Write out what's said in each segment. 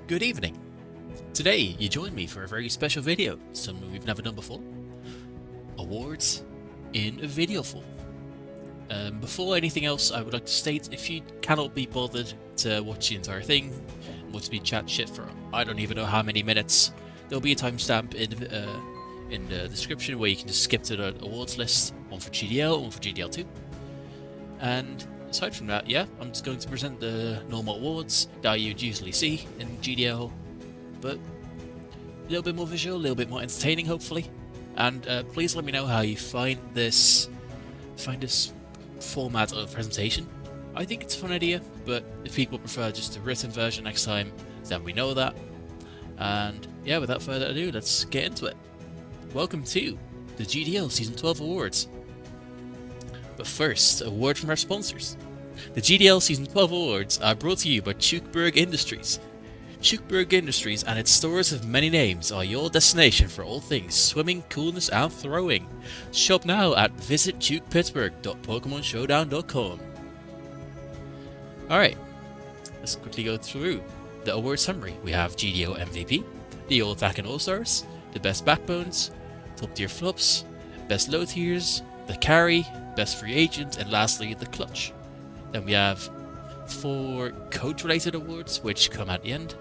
Good evening. Today you join me for a very special video, something we've never done before. Awards in a video form. Before anything else, I would like to state, if you cannot be bothered to watch the entire thing, want to be chat shit for I don't even know how many minutes, there'll be a timestamp in the description where you can just skip to the awards list, one for GDL, one for GDL2. And aside from that, yeah, I'm just going to present the normal awards that you'd usually see in GDL, but a little bit more visual, a little bit more entertaining, hopefully. And please let me know how you find this format of presentation. I think it's a fun idea, but if people prefer just a written version next time, then we know that. And yeah, without further ado, let's get into it. Welcome to the GDL Season 12 Awards. But first, a word from our sponsors. The GDL Season 12 Awards are brought to you by Tjukberg Industries. Tjukberg Industries and its stores of many names are your destination for all things swimming, coolness and throwing. Shop now at visittukepittsburgh.pokemonshowdown.com. Alright, let's quickly go through the award summary. We have GDL MVP, the All Attack and All Stars, the Best Backbones, Top Tier Flops, Best Low Tiers, the Carry, Best Free Agent, and lastly the Clutch. Then we have 4 coach related awards which come at the end.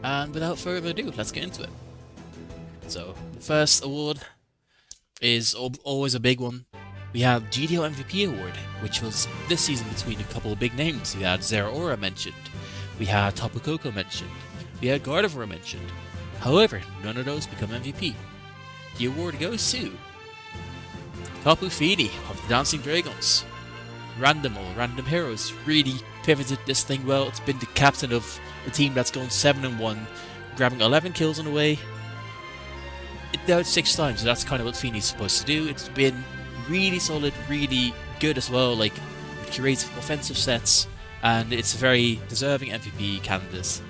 And without further ado, let's get into it. So the first award is always a big one. We have GDL MVP award, which was this season between a couple of big names. We had Zeraora mentioned, we had Tapu Koko mentioned, we had Gardevoir mentioned. However, none of those become MVP. The award goes to Tapu Fini of the Dancing Dragons. Random Heroes really pivoted this thing well. It's been the captain of a team that's gone 7-1, grabbing 11 kills on the way. It died 6 times, so that's kind of what Fini's supposed to do. It's been really solid, really good as well, like with creative offensive sets, and it's a very deserving MVP candidate.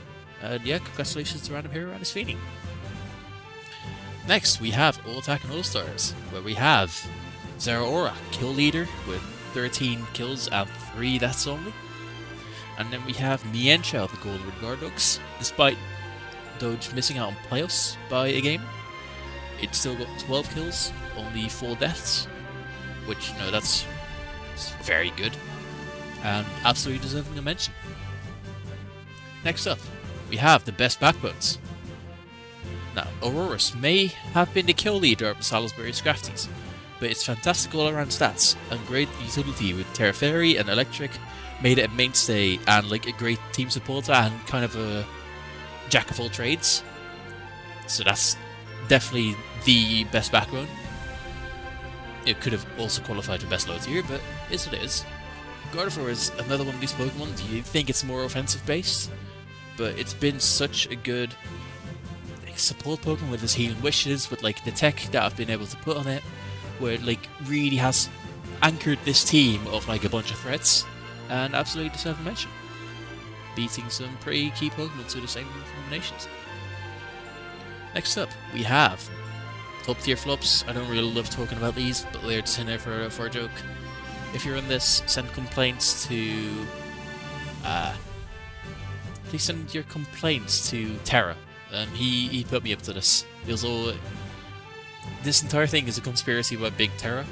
And yeah, congratulations to Random Hero and his Fini. Next, we have All Attack and All Stars, where we have Zeraora, kill leader with 13 kills and 3 deaths only. And then we have Mienshao of the Golden Guard Dogs. Despite Doge missing out on playoffs by a game, it still got 12 kills, only 4 deaths, which, you know, that's very good and absolutely deserving a mention. Next up, we have the Best Backbones. Now, Aurorus may have been the kill leader of the Salisbury Scrafties, but its fantastic all-around stats and great utility with Terra Fairy and Electric made it a mainstay and like a great team supporter and kind of a jack of all trades. So that's definitely the best backbone. It could have also qualified for best low tier, but is what it is. Gardevoir is another one of these Pokemon. Do you think it's more offensive based? But it's been such a good support Pokemon with his healing wishes, with like the tech that I've been able to put on it, where it like really has anchored this team of like a bunch of threats, and absolutely deserve a mention. Beating some pretty key Pokemon to the same combinations. Next up, we have top tier flops. I don't really love talking about these, but they're just in there for a joke. If you're in this, send complaints to please send your complaints to Terra. He put me up to this. It was all. This entire thing is a conspiracy about Big Terra.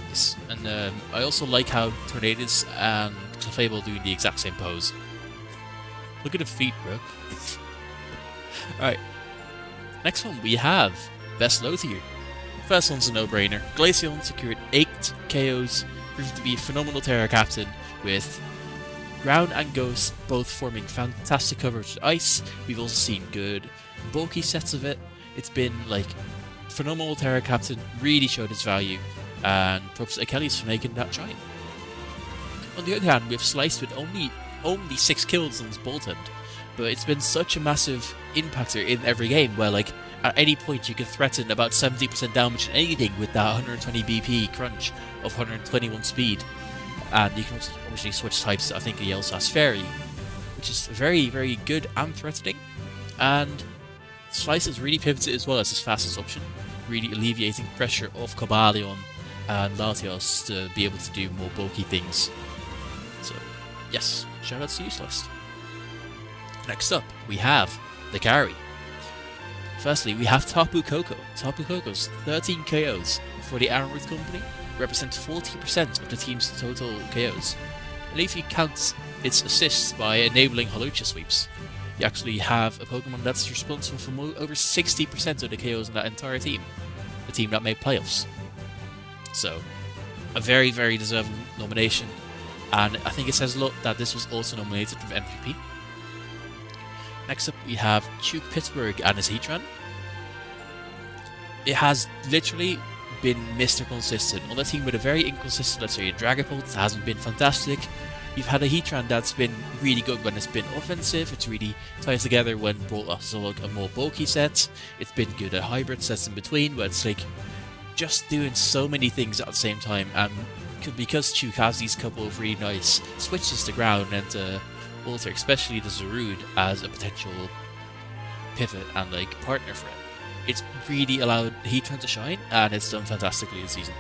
Yes. And I also like how Tornadus and Clefable doing the exact same pose. Look at the feet, bro. Alright. Next one, we have Best Low Tier. First one's a no-brainer. Glaceon secured 8 KOs, proved to be a phenomenal Terra captain, with Ground and Ghost both forming fantastic coverage with Ice. We've also seen good bulky sets of it. It's been like phenomenal Terra captain, really showed its value, and props to Achilles for making that shine. On the other hand, we have Sliced with only 6 kills on his bolt end, but it's been such a massive impactor in every game where like at any point you can threaten about 70% damage in anything with that 120 BP crunch of 121 speed. And you can also obviously switch types. I think he also has Fairy, which is very, very good and threatening. And Slice has really pivoted as well as his fastest option, really alleviating pressure off Cobalion and Latios to be able to do more bulky things. So, yes, shoutouts to you, Slice. Next up, we have the carry. Firstly, we have Tapu Koko. Tapu Koko's 13 KOs for the Armored Company represent 40% of the team's total KOs. And if you count its assists by enabling Holocha sweeps, you actually have a Pokemon that's responsible for over 60% of the KOs in that entire team. The team that made playoffs. So, a very, very deserved nomination. And I think it says a lot that this was also nominated for MVP. Next up, we have Duke Pittsburgh and his Heatran. It has literally been Mr. Consistent. On a team with a very inconsistent, let's say, Dragapult hasn't been fantastic. You've had a Heatran that's been really good when it's been offensive. It's really tied together when brought up to like a more bulky set. It's been good at hybrid sets in between, where it's like just doing so many things at the same time. And because Duke has these couple of really nice switches to ground and to Walter, especially the Zarude as a potential pivot and like partner for it, it's really allowed Heatran to shine, and it's done fantastically this season.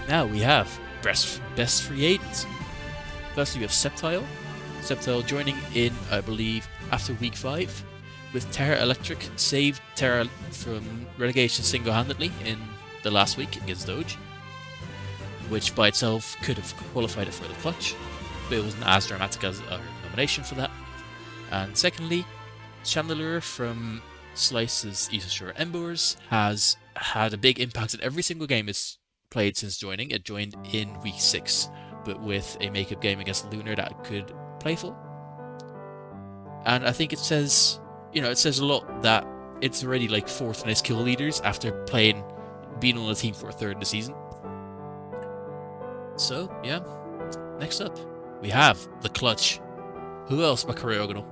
Now we have best free agents. Firstly, we have Sceptile. Sceptile joining in, I believe, after week 5, with Terra Electric saved Terra from relegation single-handedly in the last week against Doge, which by itself could have qualified it for the clutch, but it wasn't as dramatic as our nomination for that. And secondly, Chandelure from Slice's Isashura Embers has had a big impact in every single game it's played since joining. It joined in week 6, but with a makeup game against Lunar that it could play for. And I think it says, it says a lot that it's already like 4th in his kill leaders after being on the team for a third of the season. So, yeah. Next up, we have the clutch. Who else but Korogonal?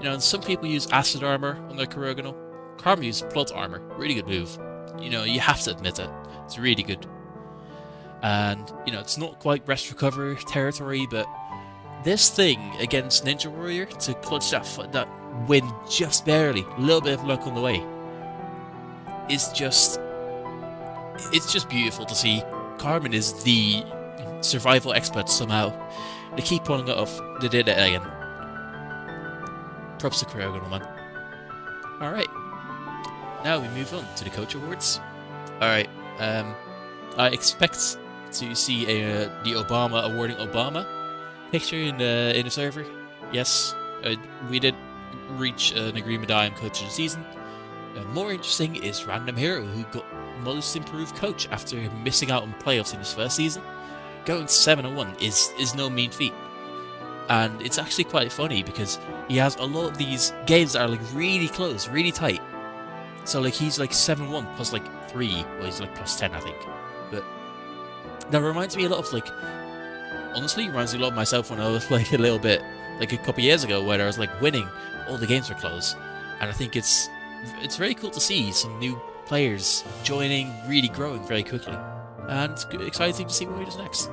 And some people use Acid Armor on their Korogonal. Karma uses Plot Armor. Really good move. You have to admit it. It's really good. And, it's not quite Rest Recover territory, but this thing against Ninja Warrior to clutch that win just barely, a little bit of luck on the way, it's just beautiful to see. Carmen is the survival expert somehow. They keep pulling it off. They did it again. Props to Korogonal, man. Alright. Now we move on to the Coach Awards. Alright. I expect to see the Obama awarding Obama picture in the server. Yes, we did reach an agreement that I am Coach of the season. More interesting is Random Hero, who got Most Improved Coach after missing out on playoffs in his first season. Going 7-1 is no mean feat. And it's actually quite funny because he has a lot of these games that are like really close, really tight. So like he's like 7-1 plus like 3, well he's like plus 10 I think. But that reminds me a lot of like, honestly reminds me a lot of myself when I was like a little bit, like a couple years ago where I was like winning, all the games were close. And I think it's very cool to see some new players joining, really growing very quickly. And it's exciting to see what he does next.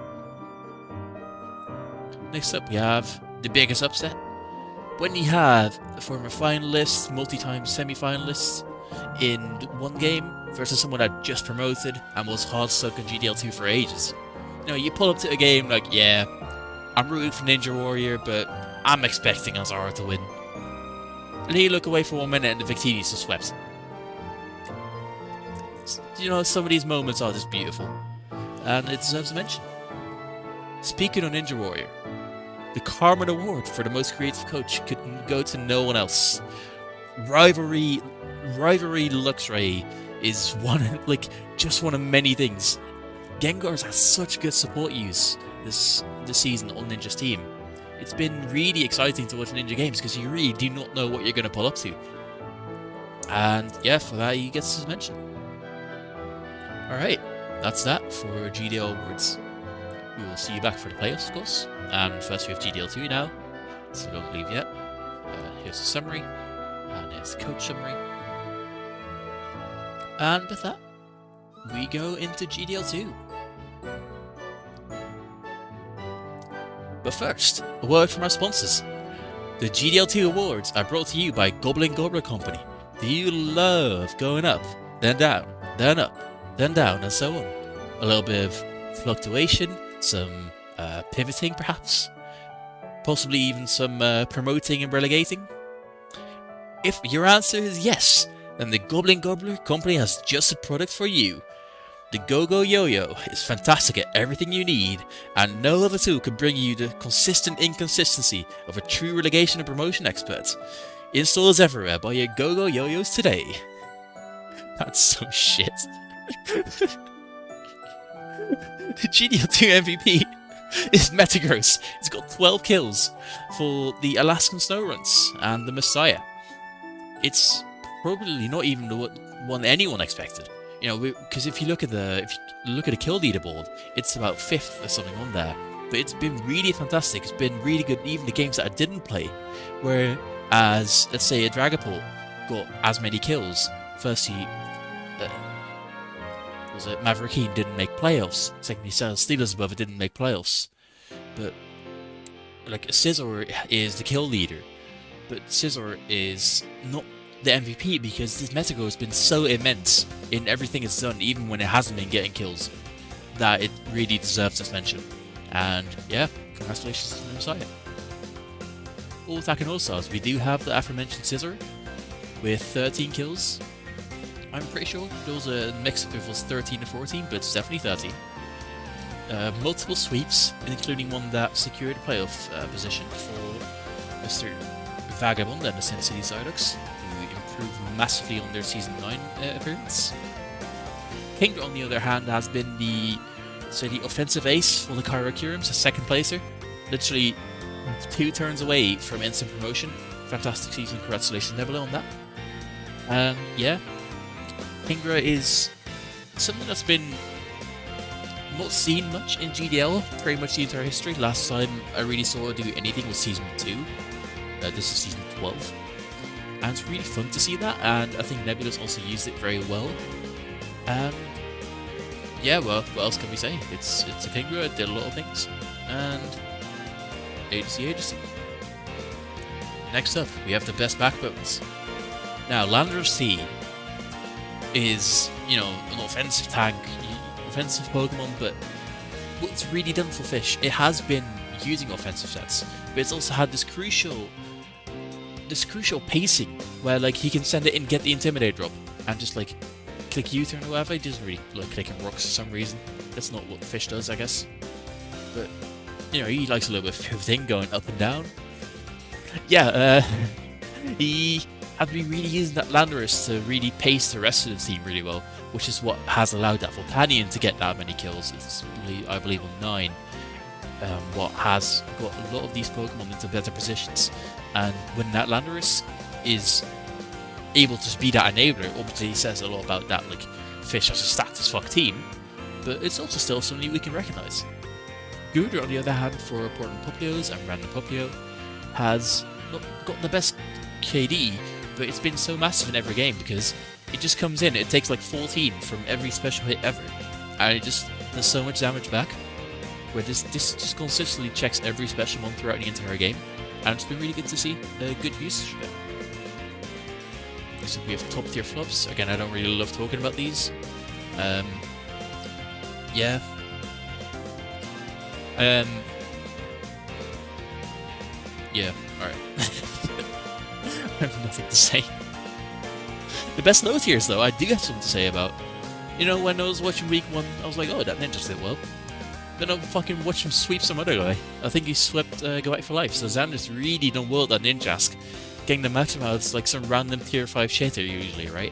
Next up, we have the biggest upset. When you have a former finalist, multi-time semi-finalist in one game versus someone that just promoted and was hard stuck in GDL2 for ages. You pull up to a game like, yeah, I'm rooting for Ninja Warrior, but I'm expecting Azara to win. And then you look away for 1 minute and the Victini's just swept. Some of these moments are just beautiful. And it deserves a mention. Speaking of Ninja Warrior, the Carmen Award for the most creative coach could go to no one else. Rivalry Luxray is just one of many things. Gengar's has such good support use this season on Ninja's team. It's been really exciting to watch Ninja games because you really do not know what you're going to pull up to. And yeah, for that he gets his mention. Alright, that's that for GDL Awards. We will see you back for the playoffs, of course. And first we have GDL2 now, so don't leave yet. Here's the summary, and here's the coach summary. And with that, we go into GDL2. But first, a word from our sponsors. The GDL2 Awards are brought to you by Goblin Gobbler Company. Do you love going up, then down, then up, then down, and so on? A little bit of fluctuation, some pivoting perhaps. possibly even some promoting and relegating? If your answer is yes, then the Goblin Gobbler company has just a product for you. The Go-Go Yo-Yo is fantastic at everything you need, and no other tool can bring you the consistent inconsistency of a true relegation and promotion expert. In stores everywhere, buy your Go-Go Yo-Yos today. That's some shit. The GDL2 MVP is Metagross. He's got 12 kills for the Alaskan Snow Runs and the Messiah. It's probably not even the one anyone expected. You know, because if you look at the kill leaderboard, it's about 5th or something on there. But it's been really fantastic. It's been really good, even the games that I didn't play. Whereas, let's say, a Dragapult got as many kills. Firstly, was it Maverickine didn't make playoffs. Secondly, Steelers above it didn't make playoffs. But like Scizor is the kill leader, but Scizor is not the MVP because this Metagross has been so immense in everything it's done, even when it hasn't been getting kills, that it really deserves this mention. And yeah, congratulations to the Messiah. All Attack and All Stars, we do have the aforementioned Scizor with 13 kills. I'm pretty sure there was a mix if it was 13 to 14, but it's definitely 13. Multiple sweeps, including one that secured a playoff position for Mr. Vagabond and the Sin City Psyducks, who improved massively on their Season 9 appearance. Kingdra, on the other hand, has been the offensive ace for the Kyrokurums, a second placer. Literally 2 turns away from instant promotion. Fantastic season, congratulations Nebula on that. Yeah, Kingdra is something that's been not seen much in GDL pretty much the entire history. Last time I really saw her do anything was Season 2. This is Season 12. And it's really fun to see that, and I think Nebula's also used it very well. Yeah, well, what else can we say? It's a Kingdra, it did a lot of things. And Agency. Next up, we have the best backbones. Now, Landorus T is, you know, an offensive tank, offensive Pokemon, but what's really done for Fish, it has been using offensive sets, but it's also had this crucial pacing where like he can send it in, get the Intimidate drop, and just like click U-turn or whatever. He doesn't really like clicking rocks for some reason. That's not what Fish does, I guess. But you know, he likes a little bit of pivoting, going up and down. Yeah, he has been really using that Landorus to really pace the rest of the team really well, which is what has allowed that Volcanion to get that many kills. It's, I believe, on 9. What has got a lot of these Pokemon into better positions. And when that Landorus is able to be that enabler, obviously says a lot about that, like, Fish has a stacked as fuck team, but it's also still something we can recognise. Gudra, on the other hand, for important Poplios and random Poplio, has not got the best KD, but it's been so massive in every game because it just comes in, it takes like 14 from every special hit ever, and it just does so much damage back, where this just consistently checks every special one throughout the entire game, and it's been really good to see good usage of it. Next up we have top tier flops. Again, I don't really love talking about these. Yeah. Yeah, alright. I have nothing to say. The best low tiers, though, I do have something to say about. You know, when I was watching week 1, I was like, oh, that ninja did well. Then I'll fucking watch him sweep some other guy. I think he swept Go Back for Life, so Xander's really done well at Ninjask. Getting the maximum out of like some random tier 5 shater usually, right?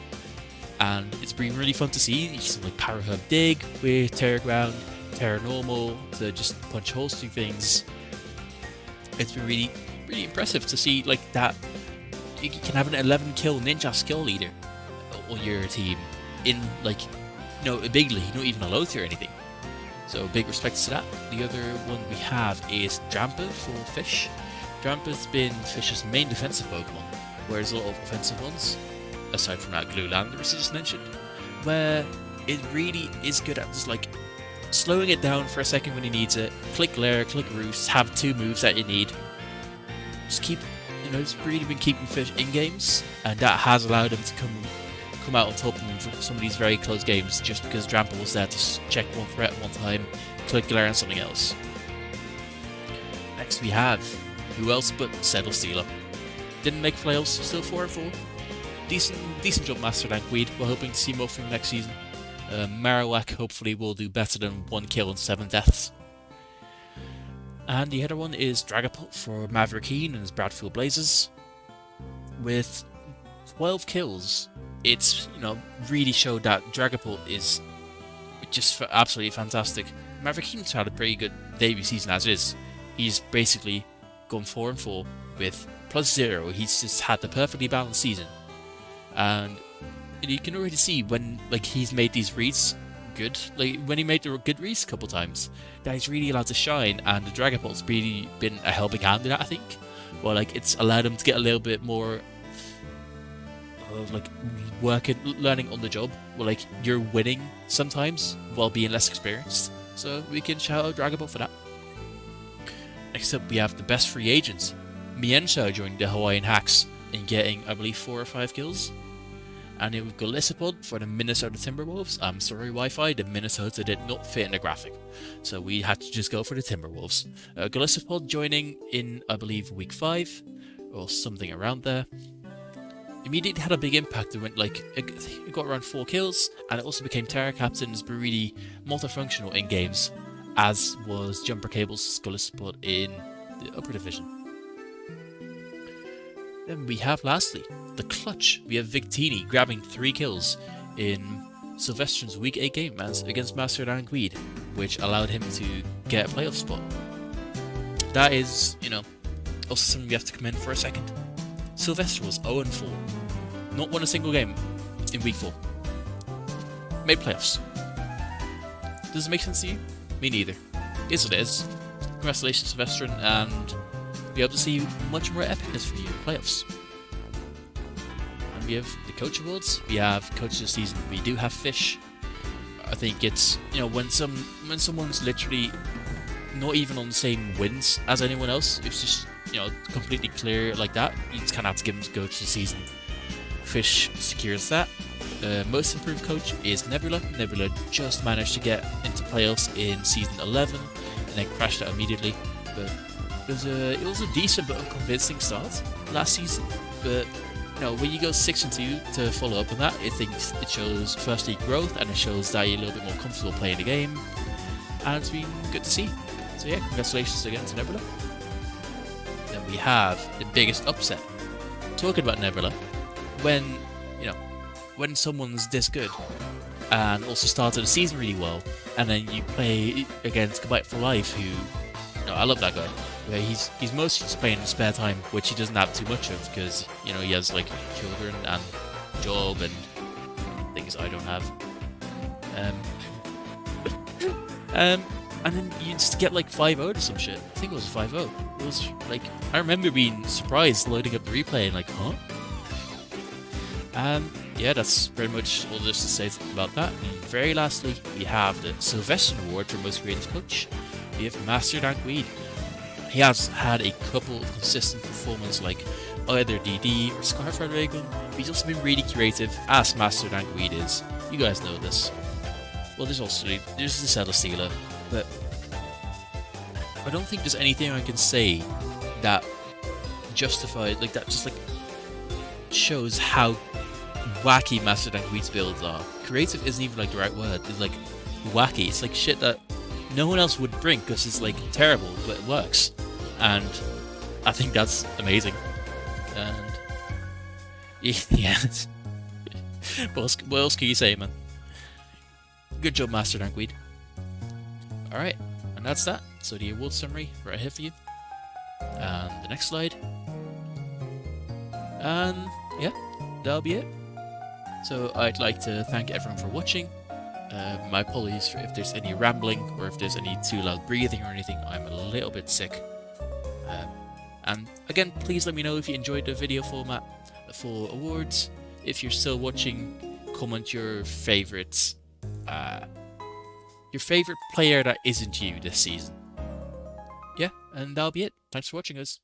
And it's been really fun to see. You can like Power Hub Dig with Terra Ground, Terra Normal, to just punch holes through things. It's been really, really impressive to see like that. You can have an 11 kill ninja skill leader on your team in like, you know, a big league, not even a low tier or anything. So big respects to that. The other one we have is Drampa for Fish. Drampa's been Fish's main defensive Pokemon, whereas a lot of offensive ones, aside from that Glue Landorus I just mentioned, where it really is good at just like slowing it down for a second when he needs it, click Lair, click Roost, have 2 moves that you need. Just keep, you know, it's really been keeping Fish in games, and that has allowed him to come out on top in some of these very close games just because Drampa was there to check one threat one time, click Glare and something else. Next we have Who else but Settle Steeler? Didn't make playoffs, still 4-4. Decent job, Master Dankweed. We're hoping to see more from him next season. Marowak hopefully will do better than 1 kill and 7 deaths. And the other one is Dragapult for Maverickeen and his Bradfield Blazers. With 12 kills, it's, really showed that Dragapult is just absolutely fantastic. Maverickeen's had a pretty good debut season as is. He's basically gone 4-4 with +0. He's just had the perfectly balanced season. And you can already see when he's made these reads good, when he made the good reads a couple times, that he's really allowed to shine, and the Dragapult's really been a helping hand in that, I think. Well, it's allowed him to get a little bit more of learning on the job. Well, you're winning sometimes while being less experienced, so we can shout out Dragapult for that. Next up, we have the best free agent, Mienshao, joining the Hawaiian Hacks and getting, I believe, 4 or 5 kills. And then we've got Golisopod for the Minnesota Timberwolves. I'm sorry, Wi-Fi, the Minnesota did not fit in the graphic, so we had to just go for the Timberwolves. Golisopod joining in, I believe, week 5 or something around there. Immediately had a big impact. It went it got around 4 kills, and it also became Terra Captain. It's been really multifunctional in games, as was Jumper Cable's Golisopod in the upper division. Then we have, lastly, the clutch. We have Victini grabbing 3 kills in Sylvestron's Week 8 game against Master Dankweed, which allowed him to get a playoff spot. That is, also something we have to commend for a second. Sylvester was 0-4. Not won a single game in Week 4. Made playoffs. Does it make sense to you? Me neither. Is what it is. Congratulations, Sylvestron, and be able to see much more epicness for you in playoffs. And we have the Coach Awards. We have Coach of the Season. We do have Fish. I think it's, when someone's literally not even on the same wins as anyone else, it's just, completely clear like that, you just kind of have to give him Coach of the Season. Fish secures that. Most improved coach is Nebula. Nebula just managed to get into playoffs in season 11 and then crashed out immediately. But it was a decent but unconvincing start last season. But when you go 6-2 to follow up on that, I think it shows firstly growth, and it shows that you're a little bit more comfortable playing the game, and it's been good to see. So yeah, congratulations again to Nebula. Then we have the biggest upset. Talking about Nebula, when someone's this good and also started the season really well, and then you play against Goodbye for Life, who I love that guy. Where he's mostly just playing in his spare time, which he doesn't have too much of because he has children and job and things I don't have. And then you just get 5-0 or some shit. I think it was 5-0. It was I remember being surprised loading up the replay and huh? Yeah, that's pretty much all there is to say about that. And very lastly, we have the Sylvester Award for Most Creative Coach. We have Master Dankweed. He has had a couple of consistent performances like either DD or Scarfred Reagan, but he's also been really creative, as Master Dankweed is. You guys know this. Well, there's the Settle Steeler, but I don't think there's anything I can say that justifies, shows how wacky Master Dankweed's builds are. Creative isn't even the right word. It's wacky. It's shit that no one else would bring because it's terrible, but it works. And I think that's amazing. And yeah, what else can you say, man? Good job, Master Dankweed. Alright, and that's that. So the award summary right here for you. And the next slide. And yeah, that'll be it. So I'd like to thank everyone for watching. My apologies for if there's any rambling or if there's any too loud breathing or anything. I'm a little bit sick. And again, please let me know if you enjoyed the video format for awards. If you're still watching, comment your favorite player that isn't you this season. Yeah, and that'll be it. Thanks for watching, guys.